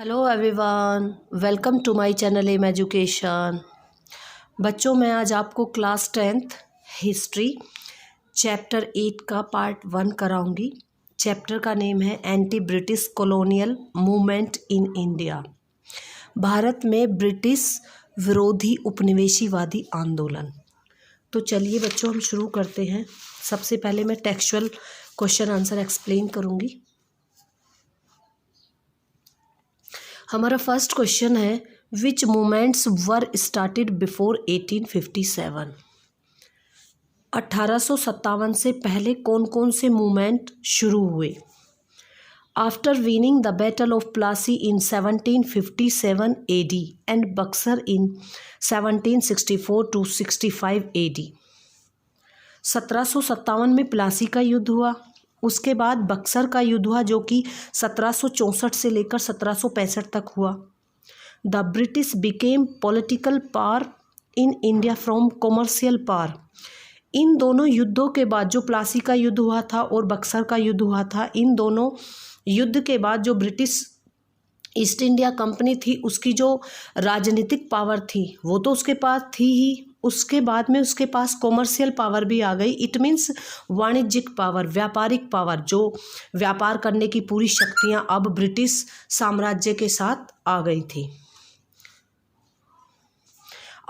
Hello everyone, welcome to my channel M Education. बच्चों, मैं आज आपको क्लास 10th हिस्ट्री चैप्टर 8 का पार्ट 1 कराऊंगी। चैप्टर का नेम है anti British colonial movement in India. Bharat में ब्रिटिश विरोधी उपनिवेशीवादी आंदोलन। तो चलिए बच्चों, हम शुरू करते हैं। सबसे पहले मैं टेक्सचुअल क्वेश्चन आंसर एक्सप्लेन करूंगी। हमारा फर्स्ट क्वेश्चन है, विच मूवमेंट्स वर स्टार्टेड बिफोर 1857। 1857 से पहले कौन कौन से मूवमेंट शुरू हुए। After winning the battle of Plassey in 1757 AD and Buxar in 1764 to 65 AD। 1757 में प्लासी का युद्ध हुआ, उसके बाद बक्सर का युद्ध हुआ जो कि 1764 से लेकर 1765 तक हुआ। The British became political power in India from commercial power. इन दोनों युद्धों के बाद, जो प्लासी का युद्ध हुआ था और बक्सर का युद्ध हुआ था, इन दोनों युद्ध के बाद जो ब्रिटिश ईस्ट इंडिया कंपनी थी, उसकी जो राजनीतिक पावर थी वो तो उसके पास थी ही, उसके बाद में उसके पास कॉमर्शियल पावर भी आ गई। इट मीन्स वाणिज्यिक पावर, व्यापारिक पावर, जो व्यापार करने की पूरी शक्तियां अब ब्रिटिश साम्राज्य के साथ आ गई थी।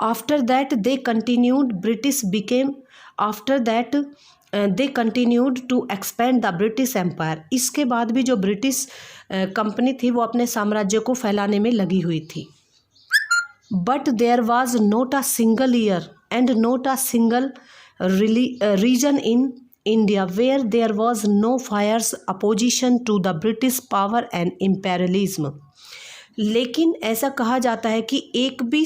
After that they continued to expand the British Empire. इसके बाद भी जो ब्रिटिश कंपनी थी वो अपने साम्राज्य को फैलाने में लगी हुई थी। But there was not a single year and not a single region in India where there was no fires opposition to the British power and imperialism. लेकिन ऐसा कहा जाता है कि एक भी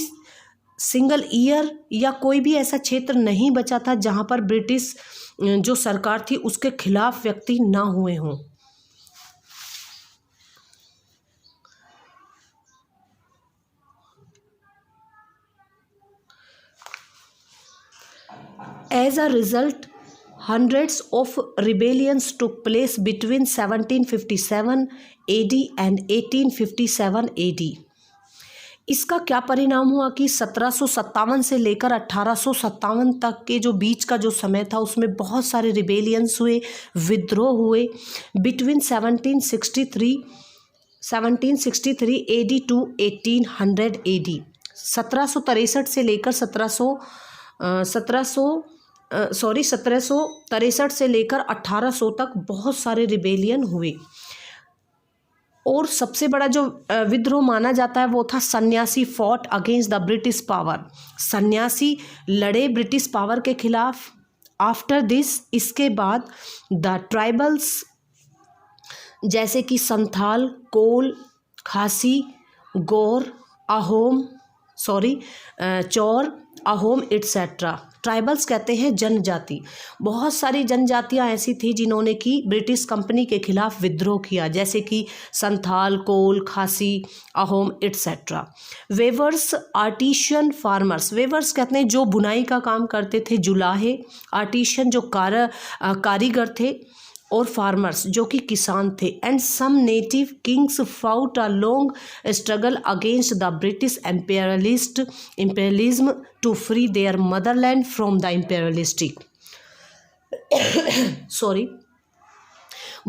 सिंगल ईयर या कोई भी ऐसा क्षेत्र नहीं बचा था जहां पर ब्रिटिश जो सरकार थी उसके खिलाफ व्यक्ति ना हुए हों। As a result, hundreds of rebellions took place between 1757 AD and 1857 AD। इसका क्या परिणाम हुआ कि 1757 से लेकर 1857 तक के जो बीच का जो समय था उसमें बहुत सारे रिबेलियंस हुए, विद्रोह हुए। Between 1763 AD to 1800 AD। 1763 से लेकर 1763 से लेकर 1800 तक बहुत सारे रिबेलियन हुए। और सबसे बड़ा जो विद्रोह माना जाता है वो था सन्यासी fought against the British power. सन्यासी लड़े ब्रिटिश पावर के खिलाफ। आफ्टर दिस, इसके बाद द ट्राइबल्स जैसे कि संथाल, कोल, खासी, गौर, चौर, अहोम एटसेट्रा। ट्राइबल्स कहते हैं जनजाति। बहुत सारी जनजातियां ऐसी थी जिन्होंने कि ब्रिटिश कंपनी के खिलाफ विद्रोह किया, जैसे कि संथाल, कोल, खासी, Ahom etcetera. Weavers, artisan, farmers. Weavers कहते हैं जो बुनाई का काम करते थे, जुलाहे। आर्टिशियन जो कारीगर थे, और फार्मर्स जो कि किसान थे। And some native kings fought a long struggle against the British imperialism to free their motherland from the imperialistic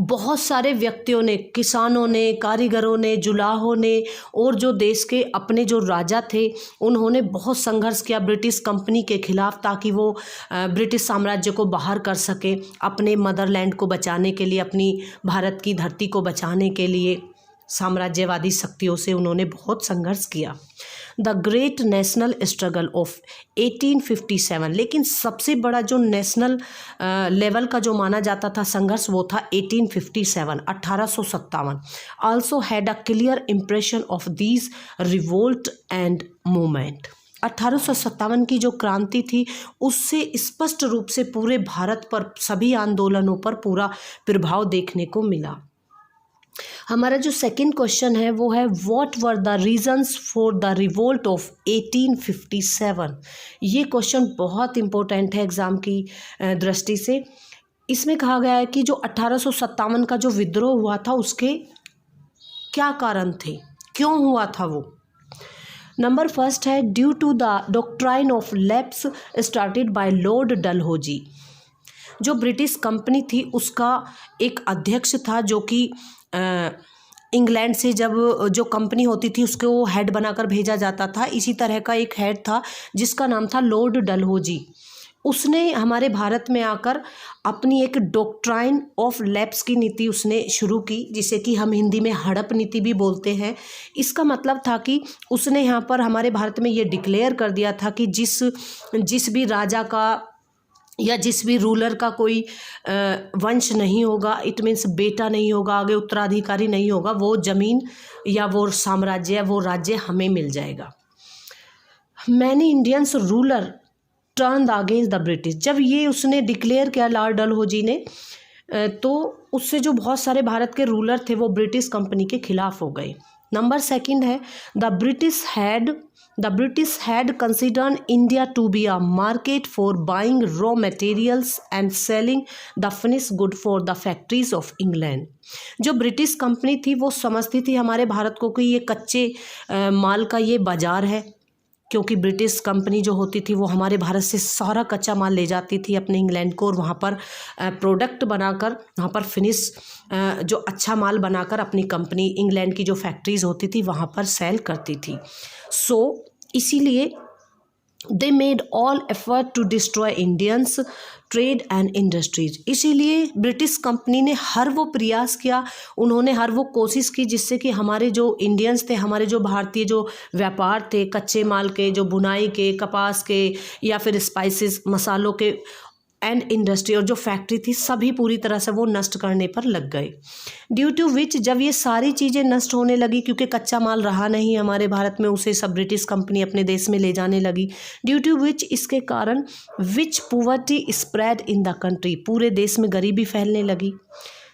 बहुत सारे व्यक्तियों ने, किसानों ने, कारीगरों ने, जुलाहों ने और जो देश के अपने जो राजा थे उन्होंने बहुत संघर्ष किया ब्रिटिश कंपनी के खिलाफ, ताकि वो ब्रिटिश साम्राज्य को बाहर कर सके, अपने मदरलैंड को बचाने के लिए, अपनी भारत की धरती को बचाने के लिए साम्राज्यवादी शक्तियों से उन्होंने बहुत संघर्ष किया। The great national struggle of 1857। लेकिन सबसे बड़ा जो नेशनल लेवल का जो माना जाता था संघर्ष वो था 1857। Also had a clear impression of these revolt and movement. 1857 की जो क्रांति थी उससे स्पष्ट रूप से पूरे भारत पर, सभी आंदोलनों पर पूरा प्रभाव देखने को मिला। हमारा जो सेकंड क्वेश्चन है वो है, what were the reasons for the revolt of 1857। ये क्वेश्चन बहुत इंपॉर्टेंट है एग्ज़ाम की दृष्टि से। इसमें कहा गया है कि जो 1857 का जो विद्रोह हुआ था उसके क्या कारण थे, क्यों हुआ था वो? नंबर फर्स्ट है due to the doctrine of lapse started by Lord Dalhousie. जो ब्रिटिश कंपनी थी उसका एक अध्यक्ष था जो कि इंग्लैंड से जब जो कंपनी होती थी उसको वो हेड बनाकर भेजा जाता था, इसी तरह का एक हेड था जिसका नाम था लॉर्ड डलहौजी। उसने हमारे भारत में आकर अपनी एक डॉक्ट्राइन ऑफ लैप्स की नीति उसने शुरू की, जिसे कि हम हिंदी में हड़प नीति भी बोलते हैं। इसका मतलब था कि उसने यहाँ पर हमारे भारत में ये डिक्लेयर कर दिया था कि जिस भी राजा का या जिस भी रूलर का कोई वंश नहीं होगा, इट मीन्स बेटा नहीं होगा, आगे उत्तराधिकारी नहीं होगा, वो ज़मीन या वो साम्राज्य या वो राज्य हमें मिल जाएगा। Many Indians ruler turn against the British. जब ये उसने डिक्लेयर किया लॉर्ड डलहौजी ने, तो उससे जो बहुत सारे भारत के रूलर थे वो ब्रिटिश कंपनी के खिलाफ हो गए। नंबर सेकंड है the British had considered India to be a market for buying raw materials and selling the finish good for the factories of England. जो ब्रिटिश कंपनी थी वो समझती थी हमारे भारत को कि ये कच्चे माल का ये बाज़ार है, क्योंकि ब्रिटिश कंपनी जो होती थी वो हमारे भारत से सारा कच्चा माल ले जाती थी अपने इंग्लैंड को, और वहाँ पर प्रोडक्ट बनाकर, वहाँ पर फिनिश जो अच्छा माल बनाकर अपनी कंपनी इंग्लैंड की जो फैक्ट्रीज़ होती थी वहाँ पर सेल करती थी। सो इसीलिए they made all effort to destroy Indians trade and industries. इसीलिए ब्रिटिश कंपनी ने हर वो प्रयास किया, उन्होंने हर वो कोशिश की जिससे कि हमारे जो इंडियंस थे, हमारे जो भारतीय जो व्यापार थे कच्चे माल के, जो बुनाई के, कपास के या फिर स्पाइसेस मसालों के एंड इंडस्ट्री और जो फैक्ट्री थी सभी पूरी तरह से वो नष्ट करने पर लग गए। ड्यू टू विच जब ये सारी चीज़ें नष्ट होने लगी, क्योंकि कच्चा माल रहा नहीं हमारे भारत में, उसे सब ब्रिटिश कंपनी अपने देश में ले जाने लगी। ड्यू टू विच इसके कारण विच पुवर्टी स्प्रेड इन द कंट्री, पूरे देश में गरीबी फैलने लगी।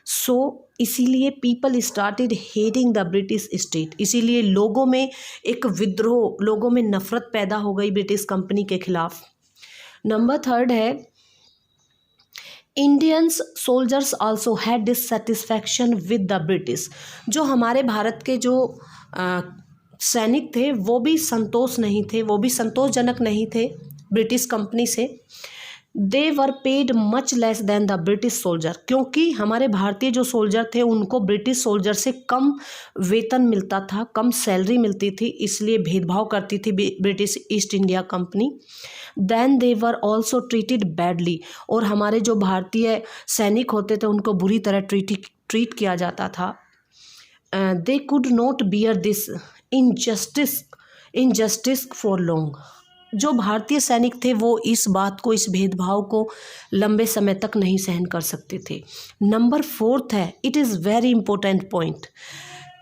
सो इसीलिए people started hating the British state. इसीलिए लोगों में एक विद्रोह, लोगों में नफरत पैदा हो गई ब्रिटिश कंपनी के खिलाफ। नंबर थर्ड है Indians soldiers also had dissatisfaction with the British. जो हमारे भारत के जो सैनिक थे वो भी संतोष नहीं थे, वो भी संतोषजनक नहीं थे ब्रिटिश कंपनी से। They were paid much less than the British soldier, क्योंकि हमारे भारतीय जो सोल्जर थे उनको ब्रिटिश सोल्जर से कम वेतन मिलता था, कम सैलरी मिलती थी, इसलिए भेदभाव करती थी British East India company. Then they were also treated badly, और हमारे जो भारतीय सैनिक होते थे उनको बुरी तरह ट्रीट किया जाता था। They could not bear this injustice for long. जो भारतीय सैनिक थे वो इस बात को, इस भेदभाव को लंबे समय तक नहीं सहन कर सकते थे। नंबर फोर्थ है, it is very important point,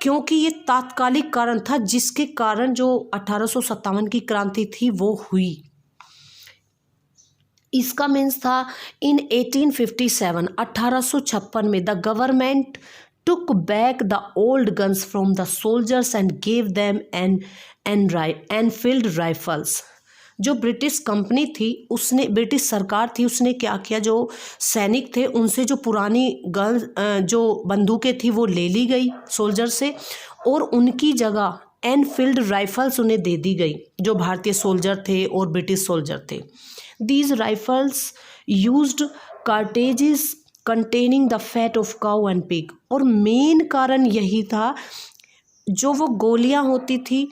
क्योंकि ये तात्कालिक कारण था जिसके कारण जो 1857 की क्रांति थी वो हुई। इसका मीन्स था इन 1857 1856 में the government took back the old guns from the soldiers and gave them Enfield rifles. जो ब्रिटिश कंपनी थी उसने, ब्रिटिश सरकार थी, उसने क्या किया, जो सैनिक थे उनसे जो पुरानी गन जो बंदूकें थी वो ले ली गई सोल्जर से, और उनकी जगह एनफील्ड राइफल्स उन्हें दे दी गई जो भारतीय सोल्जर थे और ब्रिटिश सोल्जर थे। These rifles used cartridges containing the fat of cow and pig। और मेन कारण यही था, जो वो गोलियां होती थी,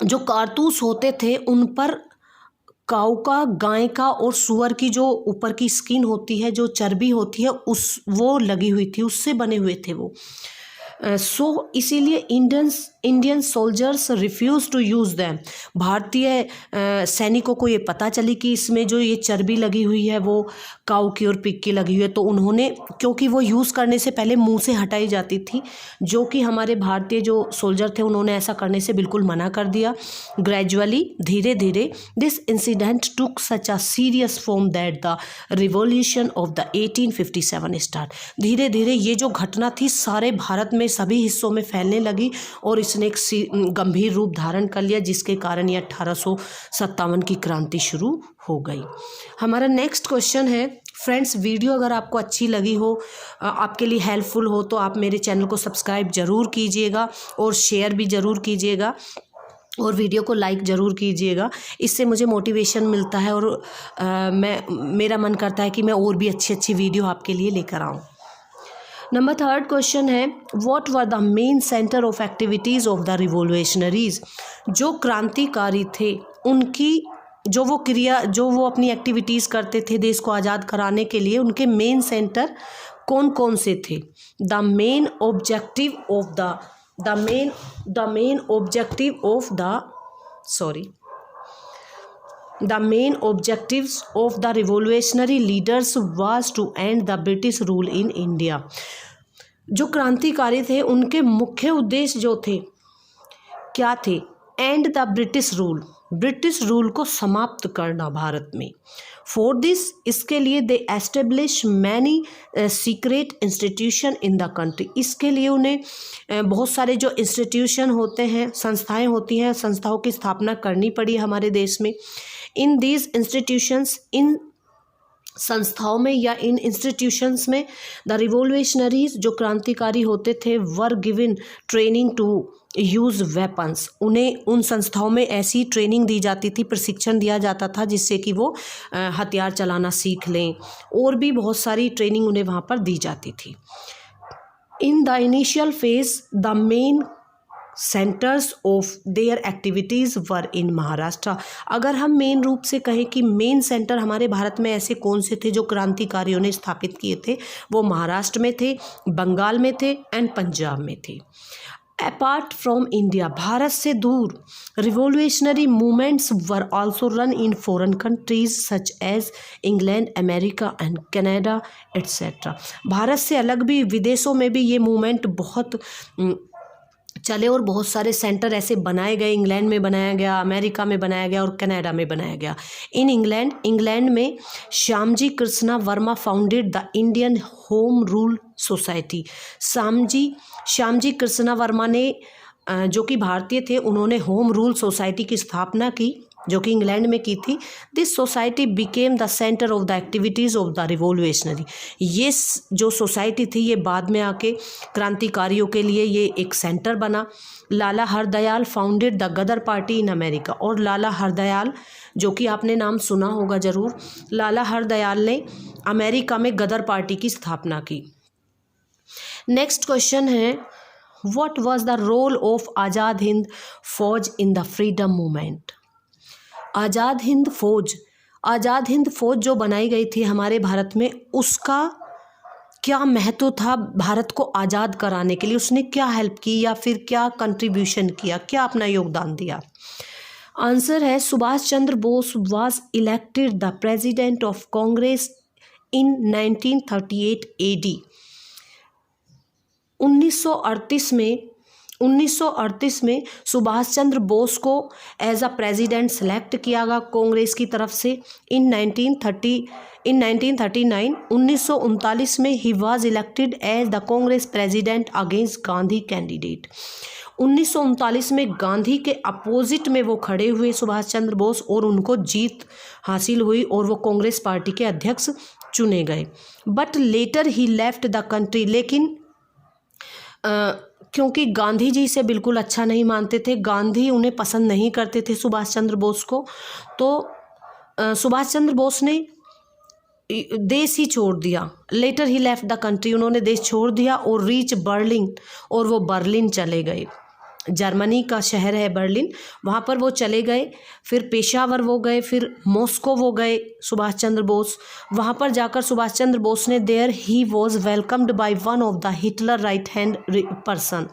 जो कारतूस होते थे उन पर काऊ का, गाय का और सुअर की जो ऊपर की स्किन होती है, जो चर्बी होती है, वो लगी हुई थी, उससे बने हुए थे वो। सो इसीलिए Indian soldiers refuse to use them. भारतीय सैनिकों को ये पता चली कि इसमें जो ये चर्बी लगी हुई है वो काऊ की और पिग की लगी हुई है, तो उन्होंने, क्योंकि वो यूज़ करने से पहले मुंह से हटाई जाती थी, जो कि हमारे भारतीय जो सोल्जर थे उन्होंने ऐसा करने से बिल्कुल मना कर दिया। ग्रेजुअली, धीरे धीरे, this incident took such a serious form that the revolution of the 1857 start. धीरे धीरे ये जो घटना थी सारे भारत में सभी हिस्सों में फैलने लगी और इसने एक गंभीर रूप धारण कर लिया, जिसके कारण ये 1857 की क्रांति शुरू हो गई। हमारा नेक्स्ट क्वेश्चन है फ्रेंड्स, वीडियो अगर आपको अच्छी लगी हो, आपके लिए हेल्पफुल हो, तो आप मेरे चैनल को सब्सक्राइब ज़रूर कीजिएगा और शेयर भी ज़रूर कीजिएगा और वीडियो को लाइक ज़रूर कीजिएगा। इससे मुझे मोटिवेशन मिलता है और मेरा मन करता है कि मैं और भी अच्छी अच्छी वीडियो आपके लिए लेकर आऊँ। नंबर 3 क्वेश्चन है, what were the main centre of activities of the revolutionaries. जो क्रांतिकारी थे उनकी जो वो अपनी एक्टिविटीज़ करते थे देश को आज़ाद कराने के लिए, उनके मेन सेंटर कौन कौन से थे। The main objective of The main objectives of the revolutionary leaders was to end the British rule in India. जो क्रांतिकारी थे उनके मुख्य उद्देश्य जो थे क्या थे? एंड द ब्रिटिश रूल को समाप्त करना भारत में। फॉर दिस, इसके लिए they establish many secret institution in the country. इसके लिए उन्हें बहुत सारे जो इंस्टीट्यूशन होते हैं, संस्थाएं होती हैं, संस्थाओं की स्थापना करनी पड़ी हमारे देश में। इन दीज इंस्टीट्यूशंस, इन संस्थाओं में या इन इंस्टीट्यूशंस में द रिवोल्यूशनरीज जो क्रांतिकारी होते थे were given training to use weapons. उन्हें उन संस्थाओं में ऐसी ट्रेनिंग दी जाती थी, प्रशिक्षण दिया जाता था जिससे कि वो हथियार चलाना सीख लें, और भी बहुत सारी ट्रेनिंग उन्हें वहाँ पर दी जाती थी। In the initial phase the main centres of their activities were in Maharashtra. अगर हम मेन रूप से कहें कि मेन सेंटर हमारे भारत में ऐसे कौन से थे जो क्रांतिकारियों ने स्थापित किए थे, वो महाराष्ट्र में थे, बंगाल में थे एंड पंजाब में थे। अपार्ट फ्रॉम इंडिया, भारत से दूर, revolutionary movements were also run in foreign countries such as England, America and Canada etcetera. Bharat से अलग भी विदेशों में भी ये मूवमेंट बहुत चले और बहुत सारे सेंटर ऐसे बनाए गए। इंग्लैंड में बनाया गया, अमेरिका में बनाया गया और कनाडा में बनाया गया। इन इंग्लैंड में Shyamji Krishna Verma founded the Indian home rule society. Shyamji Krishna Verma ने, जो कि भारतीय थे, उन्होंने होम रूल सोसाइटी की स्थापना की जो कि इंग्लैंड में की थी। This society became the centre of the activities of the revolutionary. ये जो सोसाइटी थी ये बाद में आके क्रांतिकारियों के लिए ये एक सेंटर बना। Lala Hardayal founded the Ghadar party in America. और लाला हरदयाल, जो कि आपने नाम सुना होगा ज़रूर, लाला हरदयाल ने अमेरिका में गदर पार्टी की स्थापना की। नेक्स्ट क्वेश्चन है, what was the role of Azad Hind Fauj in the freedom movement. Azad Hind Fauj जो बनाई गई थी हमारे भारत में, उसका क्या महत्व था भारत को आज़ाद कराने के लिए? उसने क्या हेल्प की या फिर क्या कंट्रीब्यूशन किया, क्या अपना योगदान दिया? आंसर है, Subhash Chandra Bose was elected the president of Congress in 1938 AD। 1938 में सुभाष चंद्र बोस को एज अ प्रेसिडेंट सेलेक्ट किया गया कांग्रेस की तरफ से। इन 1939 1939 में he was elected as the Congress president against Gandhi candidate. 1939 में गांधी के अपोजिट में वो खड़े हुए सुभाष चंद्र बोस और उनको जीत हासिल हुई और वो कांग्रेस पार्टी के अध्यक्ष चुने गए। But later he left the country. लेकिन क्योंकि गांधी जी से बिल्कुल अच्छा नहीं मानते थे, गांधी उन्हें पसंद नहीं करते थे सुभाष चंद्र बोस को, तो सुभाष चंद्र बोस ने देश ही छोड़ दिया। Later he left the country, उन्होंने देश छोड़ दिया और रीच बर्लिन, और वो बर्लिन चले गए। जर्मनी का शहर है बर्लिन, वहाँ पर वो चले गए। फिर पेशावर वो गए, फिर मॉस्को वो गए सुभाष चंद्र बोस। वहाँ पर जाकर सुभाष चंद्र बोस ने there he was welcomed by one of the Hitler right hand person.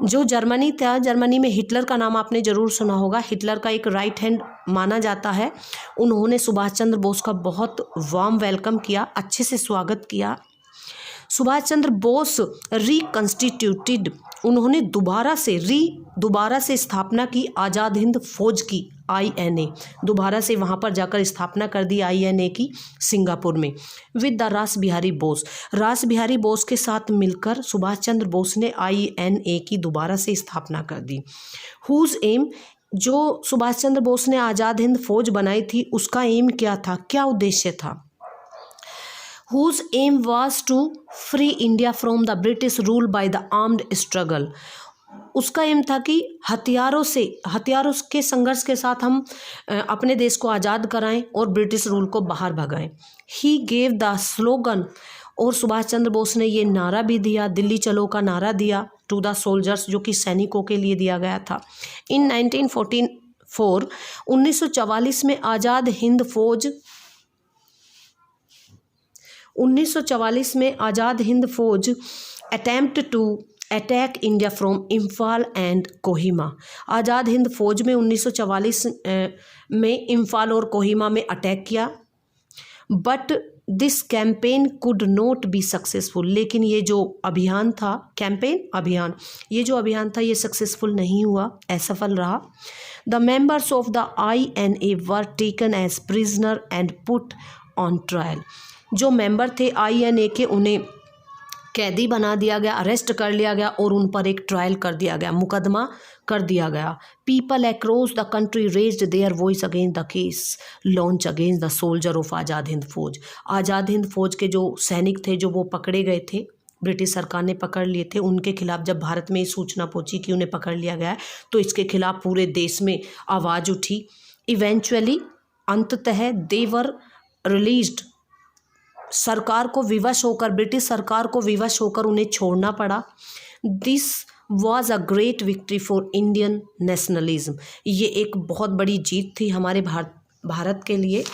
जो जर्मनी था, जर्मनी में हिटलर का नाम आपने ज़रूर सुना होगा, हिटलर का एक राइट हैंड माना जाता है। उन्होंने सुभाष चंद्र बोस का बहुत वार्म वेलकम किया, अच्छे से स्वागत किया। सुभाष चंद्र बोस रिकंस्टिट्यूटेड, उन्होंने दोबारा से स्थापना की आज़ाद हिंद फौज की, INA, दोबारा से वहाँ पर जाकर स्थापना कर दी INA की सिंगापुर में। विद द रास बिहारी बोस के साथ मिलकर सुभाष चंद्र बोस ने INA की दोबारा से स्थापना कर दी। हुज एम, जो सुभाष चंद्र बोस ने आज़ाद हिंद फौज बनाई थी उसका एम क्या था, क्या उद्देश्य था? whose aim was to free India from the British rule by the armed struggle. उसका एम था कि हथियारों के संघर्ष के साथ हम अपने देश को आज़ाद कराएं और ब्रिटिश रूल को बाहर भगाएं. ही गेव द स्लोगन, और सुभाष चंद्र बोस ने ये नारा भी दिया, दिल्ली चलो का नारा दिया टू द सोल्जर्स, जो कि सैनिकों के लिए दिया गया था. इन 1944 में Azad Hind Fauj attempt to attack India from Imphal and Kohima. Azad Hind Fauj में 1944 में इम्फाल और कोहिमा में अटैक किया. But this campaign could not be successful. लेकिन ये जो अभियान था, ये जो अभियान था ये सक्सेसफुल नहीं हुआ, असफल रहा. The members of the INA were taken as prisoner and put on trial. जो मेंबर थे INA के, उन्हें कैदी बना दिया गया, अरेस्ट कर लिया गया और उन पर एक ट्रायल कर दिया गया, मुकदमा कर दिया गया. People across the country raised their voice against the case launch against the soldier of Azad Hind Fauj. Azad Hind फौज के जो सैनिक थे, जो वो पकड़े गए थे, ब्रिटिश सरकार ने पकड़ लिए थे, उनके खिलाफ जब भारत में ये सूचना पहुंची कि उन्हें पकड़ लिया गया है, तो इसके खिलाफ पूरे देश में आवाज़ उठी. इवेंचुअली, अंततः दे वर रिलीज्ड. ब्रिटिश सरकार को विवश होकर उन्हें छोड़ना पड़ा. This was a great victory for Indian nationalism. ये एक बहुत बड़ी जीत थी हमारे भारत के लिए.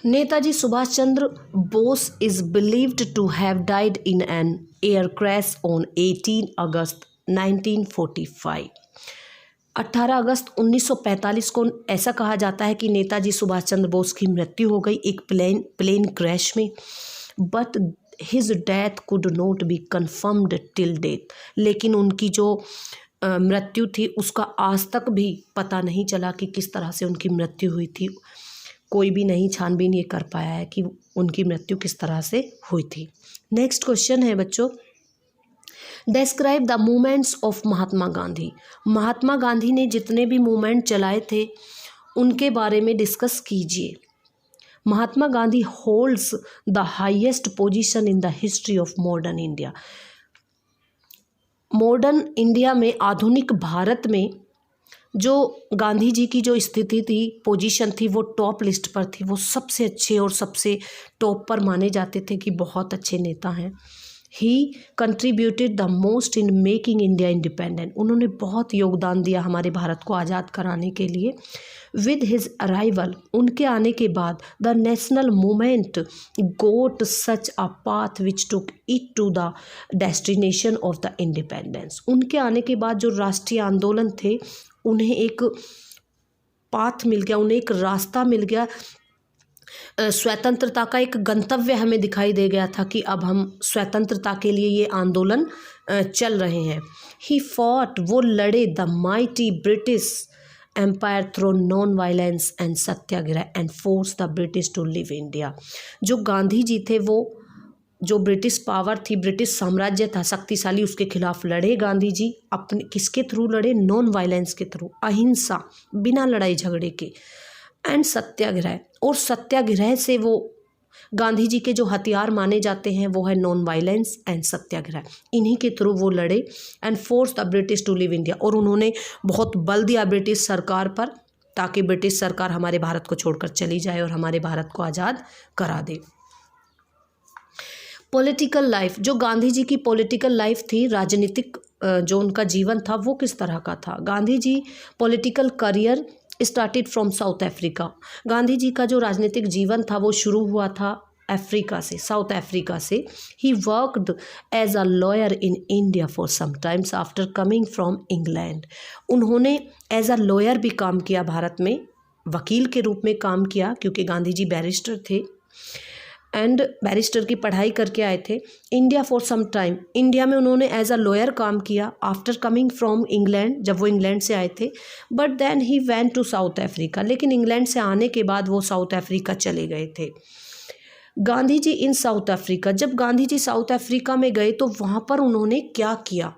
Netaji Subhash Chandra Bose is believed to have died in an air crash on 18 अगस्त 1945. 18 अगस्त 1945 को ऐसा कहा जाता है कि नेताजी सुभाष चंद्र बोस की मृत्यु हो गई एक प्लेन क्रैश में. But his death could not be confirmed till death. लेकिन उनकी जो मृत्यु थी उसका आज तक भी पता नहीं चला कि किस तरह से उनकी मृत्यु हुई थी. कोई भी नहीं छानबीन ये कर पाया है कि उनकी मृत्यु किस तरह से हुई थी. नेक्स्ट क्वेश्चन है बच्चों, describe the movements of Mahatma Gandhi. Mahatma Gandhi ने जितने भी मूवमेंट चलाए थे उनके बारे में डिस्कस कीजिए. Mahatma Gandhi holds the highest position in the history of modern India. Modern India में, आधुनिक भारत में जो गांधी जी की जो स्थिति थी, पोजीशन थी, वो टॉप लिस्ट पर थी. वो सबसे अच्छे और सबसे टॉप पर माने जाते थे कि बहुत अच्छे नेता हैं. He contributed the most in making India independent. उन्होंने बहुत योगदान दिया हमारे भारत को आज़ाद कराने के लिए. विद हिज अराइवल, उनके आने के बाद, the national movement got such a path which took it to the destination of the independence. उनके आने के बाद जो राष्ट्रीय आंदोलन थे उन्हें एक पाथ मिल गया, उन्हें एक रास्ता मिल गया. स्वतंत्रता का एक गंतव्य हमें दिखाई दे गया था कि अब हम स्वतंत्रता के लिए ये आंदोलन चल रहे हैं. ही फॉट, वो लड़े, the mighty British Empire through non violence and satyagraha and force the British to leave India. जो गांधी जी थे वो जो ब्रिटिश पावर थी, ब्रिटिश साम्राज्य था शक्तिशाली, उसके खिलाफ लड़े गांधी जी. अपने किसके थ्रू लड़े? नॉन वायलेंस के थ्रू, अहिंसा, बिना लड़ाई झगड़े के. एंड सत्याग्रह, और सत्याग्रह से वो गांधी जी के जो हथियार माने जाते हैं वो है नॉन वायलेंस एंड सत्याग्रह. इन्हीं के थ्रू वो लड़े. And force the British to leave India, और उन्होंने बहुत बल दिया ब्रिटिश सरकार पर ताकि ब्रिटिश सरकार हमारे भारत को छोड़कर चली जाए और हमारे भारत को आज़ाद करा दे. पॉलिटिकल लाइफ, जो गांधी जी की पॉलिटिकल लाइफ थी, राजनीतिक जो उनका जीवन था वो किस तरह का था? Gandhi ji political career started from South Africa. Gandhi ji का जो राजनीतिक जीवन था वो शुरू हुआ था अफ्रीका से, साउथ अफ्रीका से. He worked as a lawyer in India for some times after coming from England. उन्होंने एज अ लॉयर भी काम किया भारत में, वकील के रूप में काम किया क्योंकि गांधी जी बैरिस्टर थे एंड बैरिस्टर की पढ़ाई करके आए थे. India for some time, India में उन्होंने एज अ लॉयर काम किया आफ्टर कमिंग फ्रॉम इंग्लैंड, जब वो इंग्लैंड से आए थे. But then he went to South Africa, लेकिन इंग्लैंड से आने के बाद वो साउथ अफ्रीका चले गए थे. गांधी जी इन साउथ अफ्रीका, जब गांधी जी साउथ अफ्रीका में गए तो वहाँ पर उन्होंने क्या किया?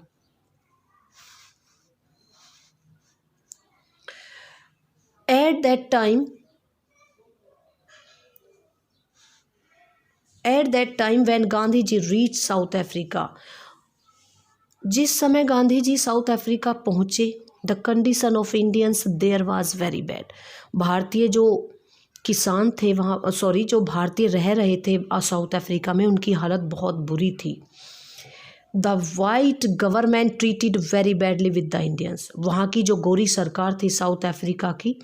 At that time when Gandhi ji reach South Africa, जिस समय गांधी जी साउथ अफ्रीका पहुँचे, the condition of Indians there was very bad. भारतीय जो किसान थे वहाँ, सॉरी, जो भारतीय रह रहे थे साउथ अफ्रीका में, उनकी हालत बहुत बुरी थी। The white government treated very badly with the Indians, वहाँ की जो गोरी सरकार थी साउथ अफ्रीका की,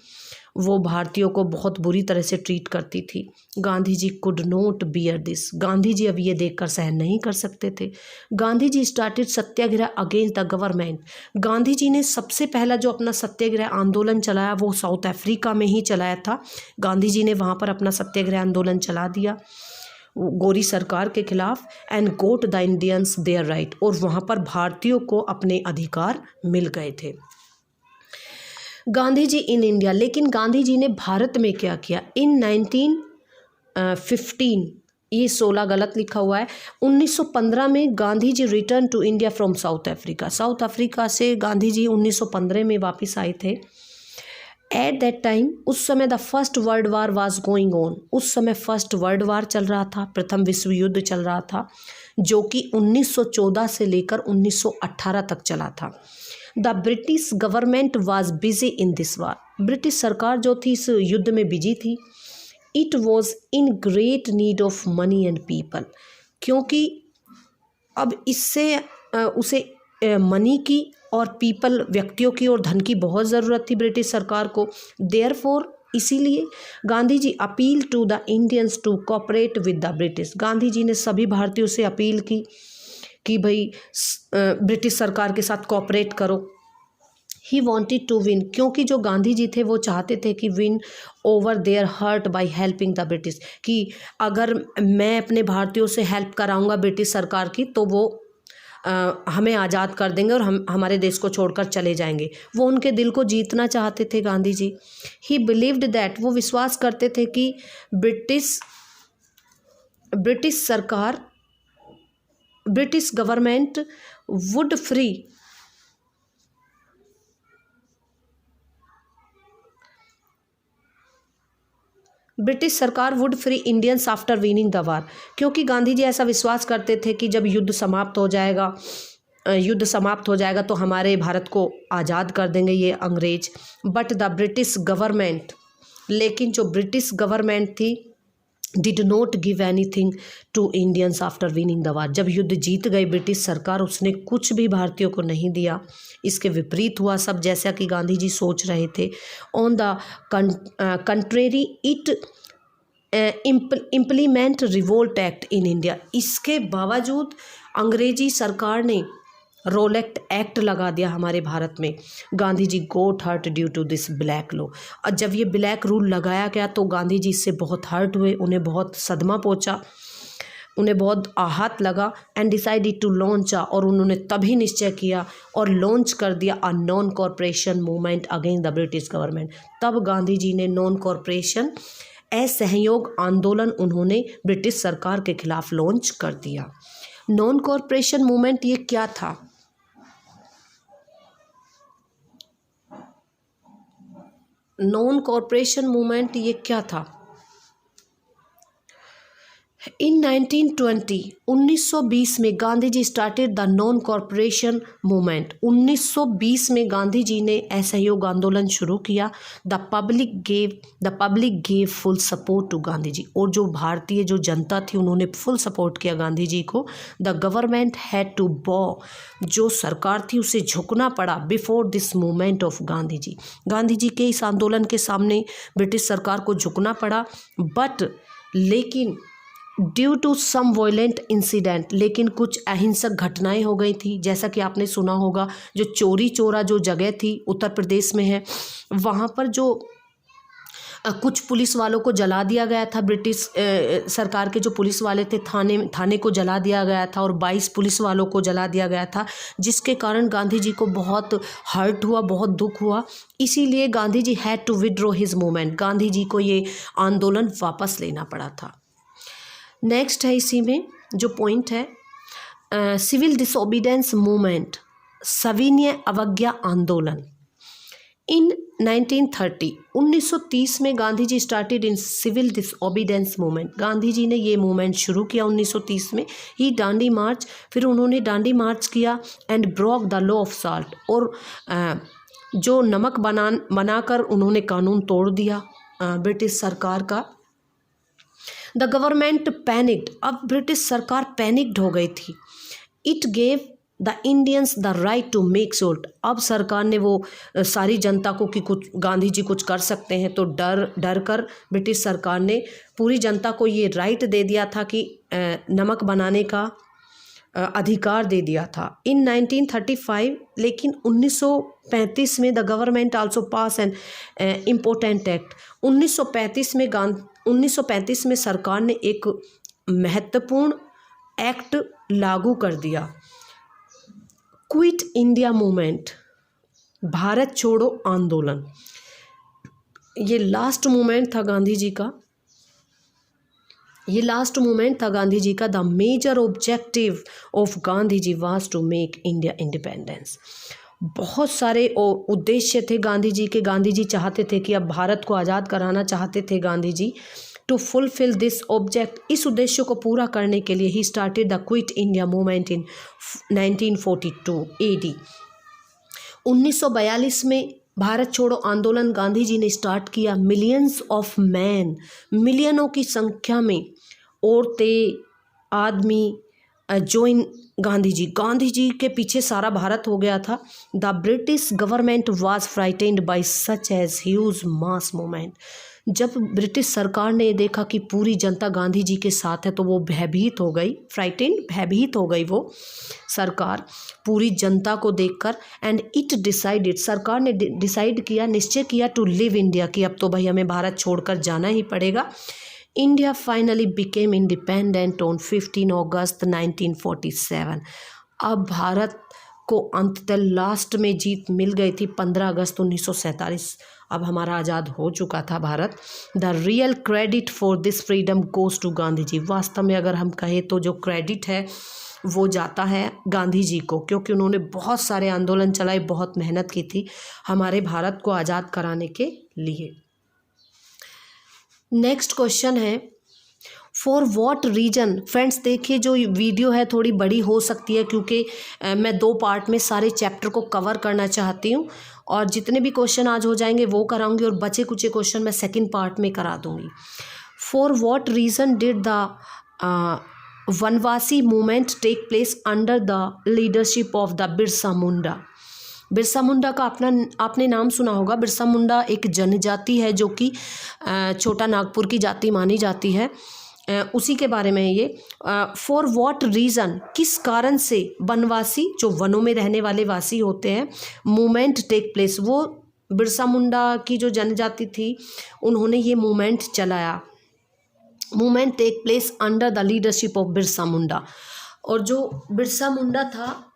वो भारतीयों को बहुत बुरी तरह से ट्रीट करती थी। Gandhi ji could not bear this, Gandhi ji अब ये देखकर सहन नहीं कर सकते थे। Gandhi ji started satyagraha against the government, Gandhi ji ने सबसे पहला जो अपना सत्याग्रह आंदोलन चलाया वो साउथ अफ्रीका में ही चलाया था। गांधी जी ने वहाँ पर अपना सत्याग्रह आंदोलन चला दिया गोरी सरकार के खिलाफ, and got the Indians their right, और वहाँ पर भारतीयों को अपने अधिकार मिल गए थे। गांधी जी इन इंडिया, लेकिन गांधी जी ने भारत में क्या किया? इन 1915, ये 16 गलत लिखा हुआ है, 1915 में Gandhi ji return to India from South Africa, South Africa से गांधी जी 1915 में वापस आए थे। एट दैट टाइम, उस समय the first world war was going on, उस समय फर्स्ट वर्ल्ड वार चल रहा था, प्रथम विश्व युद्ध चल रहा था, जो कि 1914 से लेकर 1918 तक चला था। The British government was busy in this war, British सरकार जो थी इस युद्ध में बिजी थी। It was in great need of money and people, क्योंकि अब इससे उसे मनी की और पीपल, व्यक्तियों की और धन की बहुत ज़रूरत थी ब्रिटिश सरकार को। देयरफॉर, इसीलिए Gandhi ji appeal to the Indians to cooperate with the British, Gandhi ji ने सभी भारतीयों से अपील की कि भाई ब्रिटिश सरकार के साथ कोऑपरेट करो। ही वॉन्टेड टू विन, क्योंकि जो गांधी जी थे वो चाहते थे कि win over their heart by helping the British, कि अगर मैं अपने भारतीयों से हेल्प कराऊंगा ब्रिटिश सरकार की तो वो हमें आज़ाद कर देंगे और हम हमारे देश को छोड़कर चले जाएंगे। वो उनके दिल को जीतना चाहते थे Gandhi ji. He believed that, वो विश्वास करते थे कि ब्रिटिश सरकार, British government would free British सरकार would free Indians after winning the war, क्योंकि गांधी जी ऐसा विश्वास करते थे कि जब युद्ध समाप्त हो जाएगा तो हमारे भारत को आज़ाद कर देंगे ये अंग्रेज। बट द ब्रिटिश गवर्नमेंट, लेकिन जो ब्रिटिश गवर्नमेंट थी, did not give anything to Indians after winning the war, जब युद्ध जीत गई ब्रिटिश सरकार, उसने कुछ भी भारतीयों को नहीं दिया। इसके विपरीत हुआ सब, जैसा कि गांधी जी सोच रहे थे। On the contrary, it implement revolt act in India, इसके बावजूद अंग्रेजी सरकार ने रोलेक्ट एक्ट लगा दिया हमारे भारत में। Gandhi ji got hurt due to this black law, और जब ये ब्लैक रूल लगाया गया तो गांधी जी इससे बहुत हर्ट हुए, उन्हें बहुत सदमा पहुंचा, उन्हें बहुत आहत लगा। एंड डिसाइडेड टू लॉन्च, और उन्होंने तभी निश्चय किया और लॉन्च कर दिया a non corporation movement against the British government. तब गांधी जी ने नॉन कॉरपोरेशन, असहयोग आंदोलन उन्होंने ब्रिटिश सरकार के खिलाफ लॉन्च कर दिया। नॉन कॉरपोरेशन मूवमेंट ये क्या था? नॉन कॉरपोरेशन मूवमेंट ये क्या था? इन 1920 में Gandhi ji started the non corporation movement, 1920 में गांधी जी ने असहयोग आंदोलन शुरू किया। The public gave full support to Gandhi ji, और जो भारतीय जो जनता थी उन्होंने फुल सपोर्ट किया गांधी जी को। द गवर्नमेंट हैड टू बॉ, जो सरकार थी उसे झुकना पड़ा before this movement of Gandhi ji, Gandhi ji के इस आंदोलन के सामने ब्रिटिश सरकार को झुकना पड़ा। बट लेकिन due to some violent incident, लेकिन कुछ अहिंसक घटनाएं हो गई थी, जैसा कि आपने सुना होगा जो चोरी चोरा जो जगह थी उत्तर प्रदेश में है, वहाँ पर जो कुछ पुलिस वालों को जला दिया गया था, ब्रिटिश सरकार के जो पुलिस वाले थे थाने को जला दिया गया था, और 22 पुलिस वालों को जला दिया गया था, जिसके कारण गांधी जी को बहुत हर्ट हुआ, बहुत दुख हुआ। इसीलिए Gandhi ji had to withdraw his movement, Gandhi ji को ये आंदोलन वापस लेना पड़ा था। नेक्स्ट है इसी में जो पॉइंट है, सिविल डिसोबीडेंस मूवमेंट, सविनय अवज्ञा आंदोलन। इन 1930 में Gandhi ji started in civil disobedience movement. Gandhi ji ने ये मूवमेंट शुरू किया 1930 में ही दांडी मार्च, फिर उन्होंने दांडी मार्च किया and broke the law of salt, और जो नमक बनाकर उन्होंने कानून तोड़ दिया ब्रिटिश सरकार का। द गवर्नमेंट पैनिक्ड, अब ब्रिटिश सरकार पैनिक्ड हो गई थी। It gave the Indians the right to make salt, अब सरकार ने वो सारी जनता को कि कुछ गांधी जी कुछ कर सकते हैं, तो डर कर ब्रिटिश सरकार ने पूरी जनता को ये राइट दे दिया था कि नमक बनाने का अधिकार दे दिया था इन 1935। लेकिन 1935 में the government also pass an important act. 1935 में सरकार ने एक महत्वपूर्ण एक्ट लागू कर दिया, क्विट इंडिया मूवमेंट, भारत छोड़ो आंदोलन। ये लास्ट मूवमेंट था गांधी जी का, the major objective of Gandhi ji was to make India independence. बहुत सारे उद्देश्य थे गांधी जी के। गांधी जी चाहते थे कि अब भारत को आज़ाद कराना चाहते थे गांधी जी। टू फुलफिल दिस ऑब्जेक्ट, इस उद्देश्य को पूरा करने के लिए he started the quit India movement in 1942 AD। 1942 में भारत छोड़ो आंदोलन गांधी जी ने स्टार्ट किया। मिलियंस ऑफ मैन, मिलियनों की संख्या में औरतें, आदमी जोइन गांधी जी के पीछे सारा भारत हो गया था। The British government was frightened by such a huge mass movement. जब ब्रिटिश सरकार ने देखा कि पूरी जनता गांधी जी के साथ है तो वो भयभीत हो गई, भयभीत हो गई वो सरकार पूरी जनता को देखकर। एंड इट डिसाइडेड, सरकार ने डिसाइड किया, निश्चय किया टू लिव इंडिया, कि अब तो भाई हमें भारत छोड़कर जाना ही पड़ेगा। India finally became independent on 15 अगस्त 1947। अब भारत को अंततः लास्ट में जीत मिल गई थी 15 अगस्त 1947। अब हमारा आज़ाद हो चुका था Bharat. The real credit for this freedom goes to Gandhi ji. वास्तव में अगर हम कहें तो जो क्रेडिट है वो जाता है गांधी जी को, क्योंकि उन्होंने बहुत सारे आंदोलन चलाए, बहुत मेहनत की थी हमारे भारत को आज़ाद कराने के लिए। नेक्स्ट क्वेश्चन है, फॉर वॉट रीजन। फ्रेंड्स देखिए जो वीडियो है थोड़ी बड़ी हो सकती है, क्योंकि मैं 2 पार्ट में सारे चैप्टर को कवर करना चाहती हूँ, और जितने भी क्वेश्चन आज हो जाएंगे वो कराऊंगी, और बचे कुछ क्वेश्चन मैं सेकंड पार्ट में करा दूंगी। For what reason did the Vanvasi movement take place under the leadership of the Birsa Munda. Birsa Munda का आपने नाम सुना होगा। बिरसा मुंडा एक जनजाति है जो कि छोटा नागपुर की जाति मानी जाती है, उसी के बारे में ये। फॉर वॉट रीज़न, किस कारण से वनवासी, जो वनों में रहने वाले वासी होते हैं, मूवमेंट टेक प्लेस, वो बिरसा मुंडा की जो जनजाति थी उन्होंने ये मूवमेंट चलाया। Movement take place under the leadership of Birsa Munda. और जो बिरसा मुंडा था,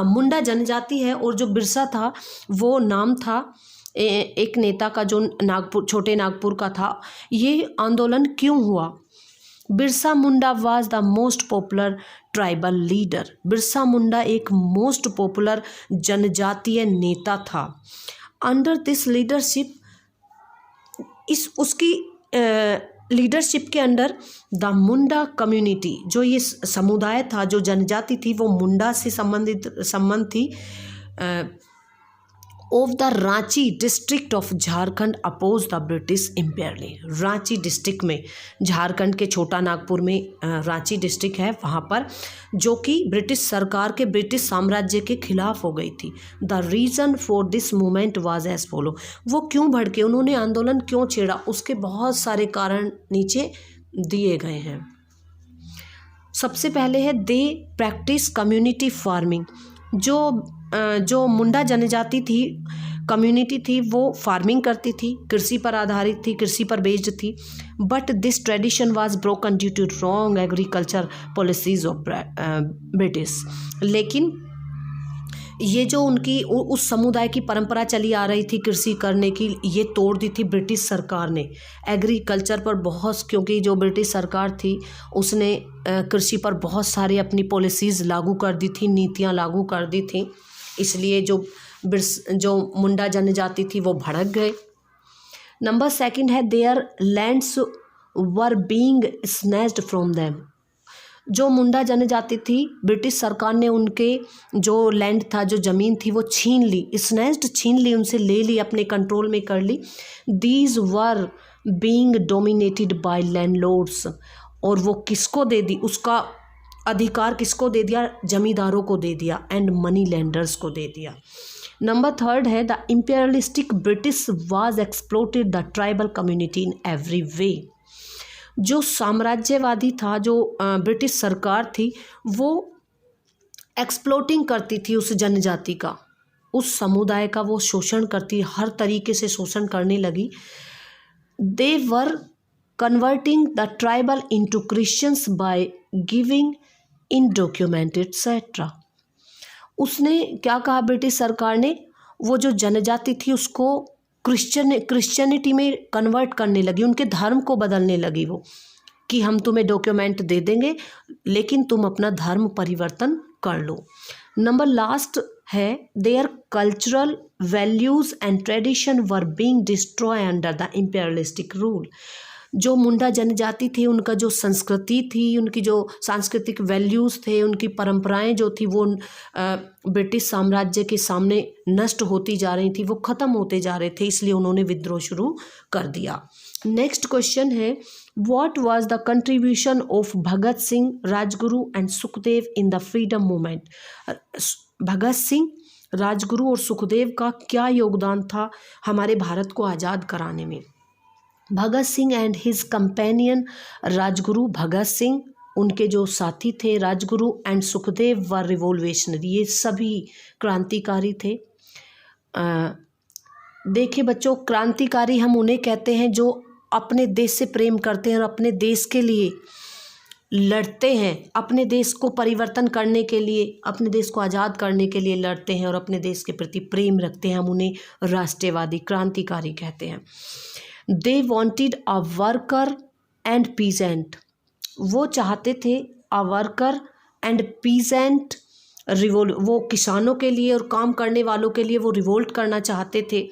मुंडा जनजाति है, और जो बिरसा था वो नाम था एक नेता का जो छोटे नागपुर का था। ये आंदोलन क्यों हुआ? Birsa Munda was the most popular tribal leader. Birsa Munda एक मोस्ट पॉपुलर जनजातीय नेता था। अंडर दिस लीडरशिप, उसकी लीडरशिप के अंडर द मुंडा कम्युनिटी, जो ये समुदाय था, जो जनजाति थी, वो मुंडा से संबंध थी, of the Ranchi district of Jharkhand oppose the British imperially. Ranchi district में, झारखंड के छोटा नागपुर में रांची डिस्ट्रिक्ट है, वहाँ पर, जो कि ब्रिटिश सरकार के, ब्रिटिश साम्राज्य के खिलाफ हो गई थी। The reason for this movement was as follow. वो क्यों भड़के, उन्होंने आंदोलन क्यों छेड़ा, उसके बहुत सारे कारण नीचे दिए गए हैं। सबसे पहले है दे प्रैक्टिस कम्युनिटी फार्मिंग। जो मुंडा जनजाति थी, कम्युनिटी थी, वो फार्मिंग करती थी, कृषि पर आधारित थी, कृषि पर बेस्ड थी। But this tradition was broken due to wrong agriculture policies of British. लेकिन ये जो उनकी उस समुदाय की परंपरा चली आ रही थी कृषि करने की, ये तोड़ दी थी ब्रिटिश सरकार ने एग्रीकल्चर पर बहुत, क्योंकि जो ब्रिटिश सरकार थी उसने कृषि पर बहुत सारी अपनी पॉलिसीज़ लागू कर दी थी, नीतियाँ लागू कर दी थी। इसलिए जो जो मुंडा जनजाति थी वो भड़क गए। नंबर 2 है there lands were being snatched from them. जो मुंडा जनजाति थी, ब्रिटिश सरकार ने उनके जो लैंड था, जो ज़मीन थी वो छीन ली, स्नैच्ड छीन ली, उनसे ले ली, अपने कंट्रोल में कर ली। These were being dominated by landlords, और वो किसको दे दी, उसका अधिकार किसको दे दिया, जमींदारों को दे दिया, एंड मनी लैंडर्स को दे दिया। नंबर 3 है the imperialistic British was exploited the tribal community in every way. जो साम्राज्यवादी था, जो ब्रिटिश सरकार थी, वो एक्सप्लोटिंग करती थी उस जनजाति का, उस समुदाय का वो शोषण करती, हर तरीके से शोषण करने लगी। They were converting the tribal into Christians by giving in document etcetera. उसने क्या कहा ब्रिटिश सरकार ने, वो जो जनजाति थी उसको क्रिश्चियनिटी में कन्वर्ट करने लगी, उनके धर्म को बदलने लगी वो, कि हम तुम्हें डॉक्यूमेंट दे देंगे लेकिन तुम अपना धर्म परिवर्तन कर लो। नंबर लास्ट है their cultural values and tradition were being destroy under the imperialistic rule. जो मुंडा जनजाति थी, उनका जो संस्कृति थी, उनकी जो सांस्कृतिक वैल्यूज़ थे, उनकी परंपराएं जो थी, वो ब्रिटिश साम्राज्य के सामने नष्ट होती जा रही थी, वो ख़त्म होते जा रहे थे, इसलिए उन्होंने विद्रोह शुरू कर दिया। नेक्स्ट क्वेश्चन है what was the contribution of Bhagat Singh, Rajguru and Sukhdev in the freedom movement. Bhagat Singh, Rajguru और सुखदेव का क्या योगदान था हमारे भारत को आज़ाद कराने में। Bhagat Singh and his companion Rajguru, Bhagat Singh, उनके जो साथी थे Rajguru and Sukhdev were revolutionary, ये सभी क्रांतिकारी थे। देखिए बच्चों, क्रांतिकारी हम उन्हें कहते हैं जो अपने देश से प्रेम करते हैं और अपने देश के लिए लड़ते हैं, अपने देश को परिवर्तन करने के लिए, अपने देश को आज़ाद करने के लिए लड़ते हैं और अपने देश के प्रति प्रेम रखते हैं, हम उन्हें राष्ट्रवादी क्रांतिकारी कहते हैं। They wanted a worker and peasant, वो चाहते थे अ वर्कर एंड पीजेंट वो किसानों के लिए और काम करने वालों के लिए वो रिवोल्ट करना चाहते थे।